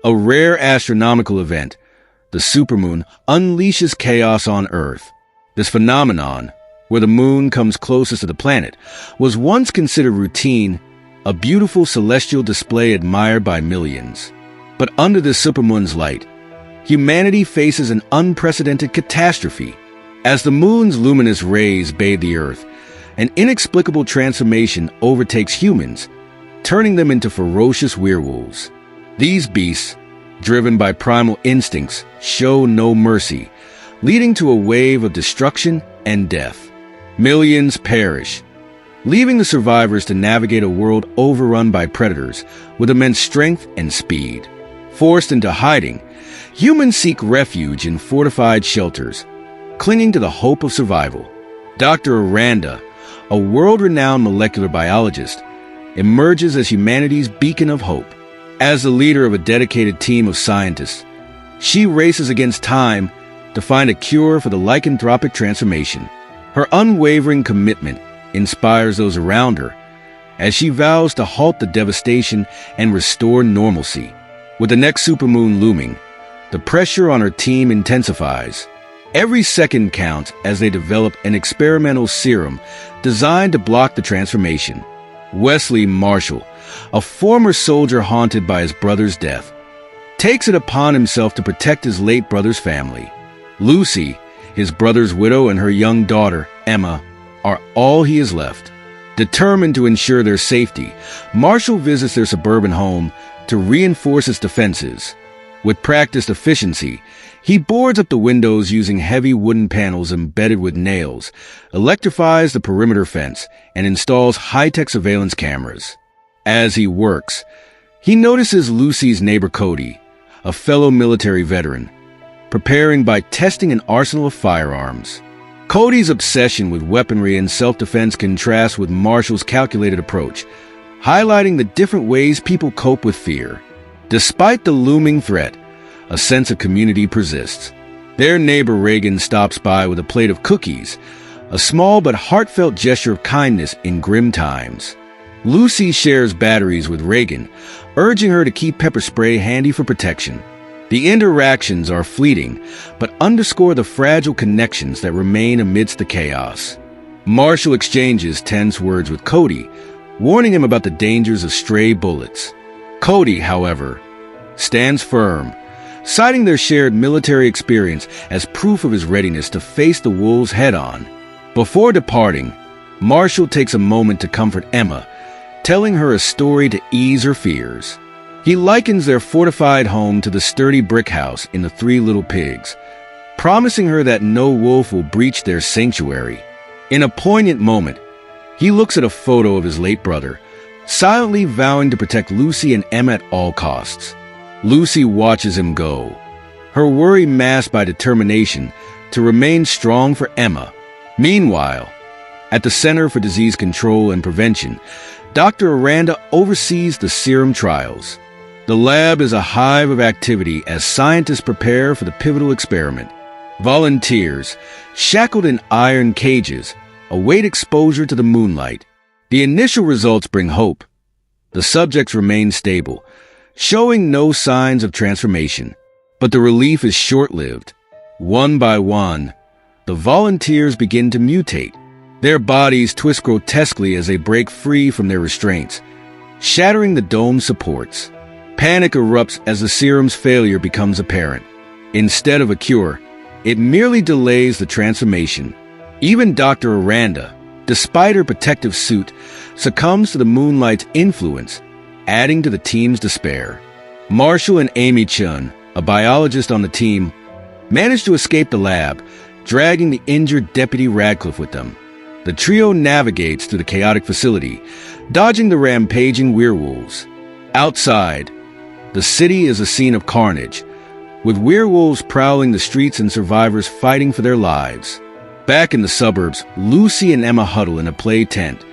A rare astronomical event, the supermoon unleashes chaos on Earth. This phenomenon, where the moon comes closest to the planet, was once considered routine, a beautiful celestial display admired by millions. But under this supermoon's light, humanity faces an unprecedented catastrophe. As the moon's luminous rays bathe the Earth, an inexplicable transformation overtakes humans, turning them into ferocious werewolves. These beasts, driven by primal instincts, show no mercy, leading to a wave of destruction and death. Millions perish, leaving the survivors to navigate a world overrun by predators with immense strength and speed. Forced into hiding, humans seek refuge in fortified shelters, clinging to the hope of survival. Dr. Aranda, a world-renowned molecular biologist, emerges as humanity's beacon of hope. As the leader of a dedicated team of scientists, she races against time to find a cure for the lycanthropic transformation. Her unwavering commitment inspires those around her as she vows to halt the devastation and restore normalcy. With the next supermoon looming, the pressure on her team intensifies. Every second counts as they develop an experimental serum designed to block the transformation. Wesley Marshall, a former soldier haunted by his brother's death, takes it upon himself to protect his late brother's family. Lucy, his brother's widow, and her young daughter, Emma, are all he has left. Determined to ensure their safety, Marshall visits their suburban home to reinforce its defenses. With practiced efficiency, he boards up the windows using heavy wooden panels embedded with nails, electrifies the perimeter fence, and installs high-tech surveillance cameras. As he works, he notices Lucy's neighbor Cody, a fellow military veteran, preparing by testing an arsenal of firearms. Cody's obsession with weaponry and self-defense contrasts with Marshall's calculated approach, highlighting the different ways people cope with fear. Despite the looming threat, a sense of community persists. Their neighbor Reagan stops by with a plate of cookies, a small but heartfelt gesture of kindness in grim times. Lucy shares batteries with Reagan, urging her to keep pepper spray handy for protection. The interactions are fleeting, but underscore the fragile connections that remain amidst the chaos. Marshall exchanges tense words with Cody, warning him about the dangers of stray bullets. Cody, however, stands firm, citing their shared military experience as proof of his readiness to face the wolves head-on. Before departing, Marshall takes a moment to comfort Emma, telling her a story to ease her fears. He likens their fortified home to the sturdy brick house in The Three Little Pigs, promising her that no wolf will breach their sanctuary. In a poignant moment, he looks at a photo of his late brother, silently vowing to protect Lucy and Emma at all costs. Lucy watches him go, her worry masked by determination to remain strong for Emma. Meanwhile, at the Center for Disease Control and Prevention, Dr. Aranda oversees the serum trials. The lab is a hive of activity as scientists prepare for the pivotal experiment. Volunteers, shackled in iron cages, await exposure to the moonlight. The initial results bring hope. The subjects remain stable, showing no signs of transformation. But the relief is short-lived. One by one, the volunteers begin to mutate. Their bodies twist grotesquely as they break free from their restraints, shattering the dome's supports. Panic erupts as the serum's failure becomes apparent. Instead of a cure, it merely delays the transformation. Even Dr. Aranda, despite her protective suit, succumbs to the moonlight's influence, adding to the team's despair. Marshall and Amy Chun, a biologist on the team, manage to escape the lab, dragging the injured Deputy Radcliffe with them. The trio navigates through the chaotic facility, dodging the rampaging werewolves. Outside, the city is a scene of carnage, with werewolves prowling the streets and survivors fighting for their lives. Back in the suburbs, Lucy and Emma huddle in a play tent,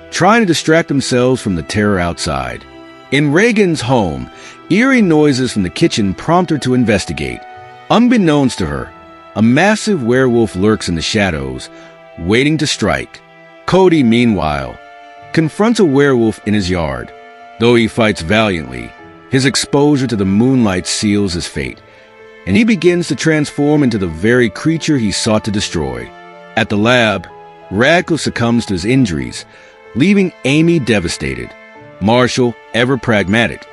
trying to distract themselves from the terror outside. In Reagan's home, eerie noises from the kitchen prompt her to investigate. Unbeknownst to her, a massive werewolf lurks in the shadows, waiting to strike. Cody, meanwhile, confronts a werewolf in his yard. Though he fights valiantly, His exposure to the moonlight seals his fate, and he begins to transform into the very creature he sought to destroy. At the lab, Radcliffe succumbs to his injuries, leaving Amy devastated. Marshall, ever pragmatic,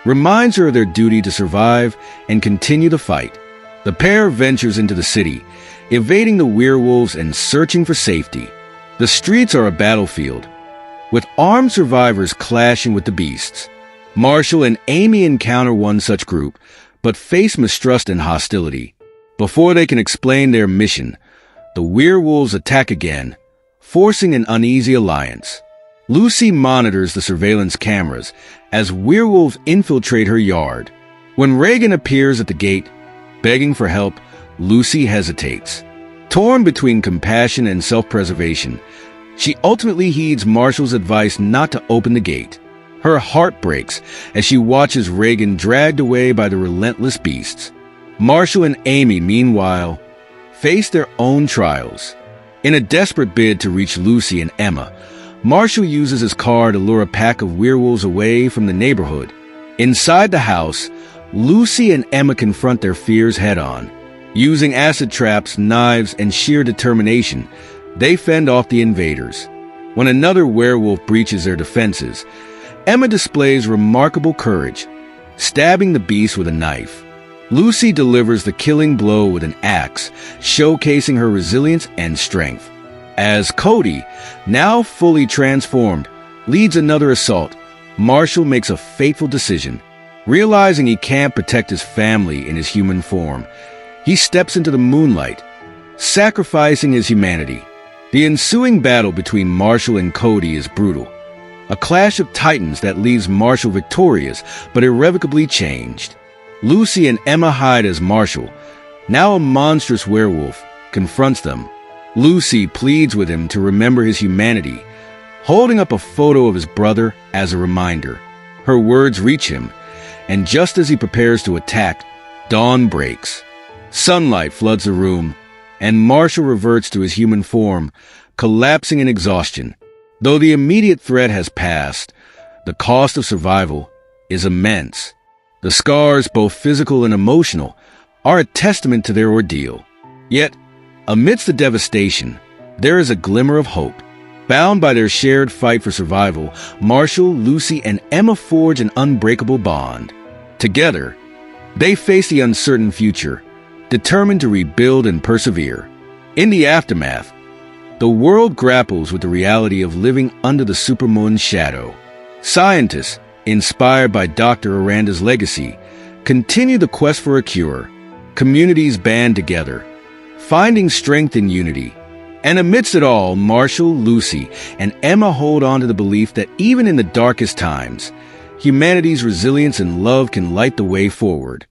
reminds her of their duty to survive and continue the fight. The pair ventures into the city, evading the werewolves and searching for safety. The streets are a battlefield, with armed survivors clashing with the beasts. Marshall and Amy encounter one such group, but face mistrust and hostility. Before they can explain their mission, the werewolves attack again, forcing an uneasy alliance. Lucy monitors the surveillance cameras as werewolves infiltrate her yard. When Regan appears at the gate, begging for help, Lucy hesitates. Torn between compassion and self-preservation, she ultimately heeds Marshall's advice not to open the gate. Her heart breaks as she watches Regan dragged away by the relentless beasts. Marshall and Amy, meanwhile, face their own trials. In a desperate bid to reach Lucy and Emma, Marshall uses his car to lure a pack of werewolves away from the neighborhood. Inside the house, Lucy and Emma confront their fears head-on. Using acid traps, knives, and sheer determination, they fend off the invaders. When another werewolf breaches their defenses, Emma displays remarkable courage, stabbing the beast with a knife. Lucy delivers the killing blow with an axe, showcasing her resilience and strength. As Cody, now fully transformed, leads another assault, Marshall makes a fateful decision. Realizing he can't protect his family in his human form, he steps into the moonlight, sacrificing his humanity. The ensuing battle between Marshall and Cody is brutal, a clash of titans that leaves Marshall victorious but irrevocably changed. Lucy and Emma Hyde as Marshall, now a monstrous werewolf, confronts them. Lucy pleads with him to remember his humanity, holding up a photo of his brother as a reminder. Her words reach him, and just as he prepares to attack, dawn breaks. Sunlight floods the room, and Marshall reverts to his human form, collapsing in exhaustion. Though the immediate threat has passed, the cost of survival is immense. The scars, both physical and emotional, are a testament to their ordeal. Yet, amidst the devastation, there is a glimmer of hope. Bound by their shared fight for survival, Marshall, Lucy, and Emma forge an unbreakable bond. Together, they face the uncertain future, determined to rebuild and persevere. In the aftermath, the world grapples with the reality of living under the supermoon's shadow. Scientists, inspired by Dr. Aranda's legacy, continue the quest for a cure. Communities band together, finding strength in unity. And amidst it all, Marshall, Lucy, and Emma hold on to the belief that even in the darkest times, humanity's resilience and love can light the way forward.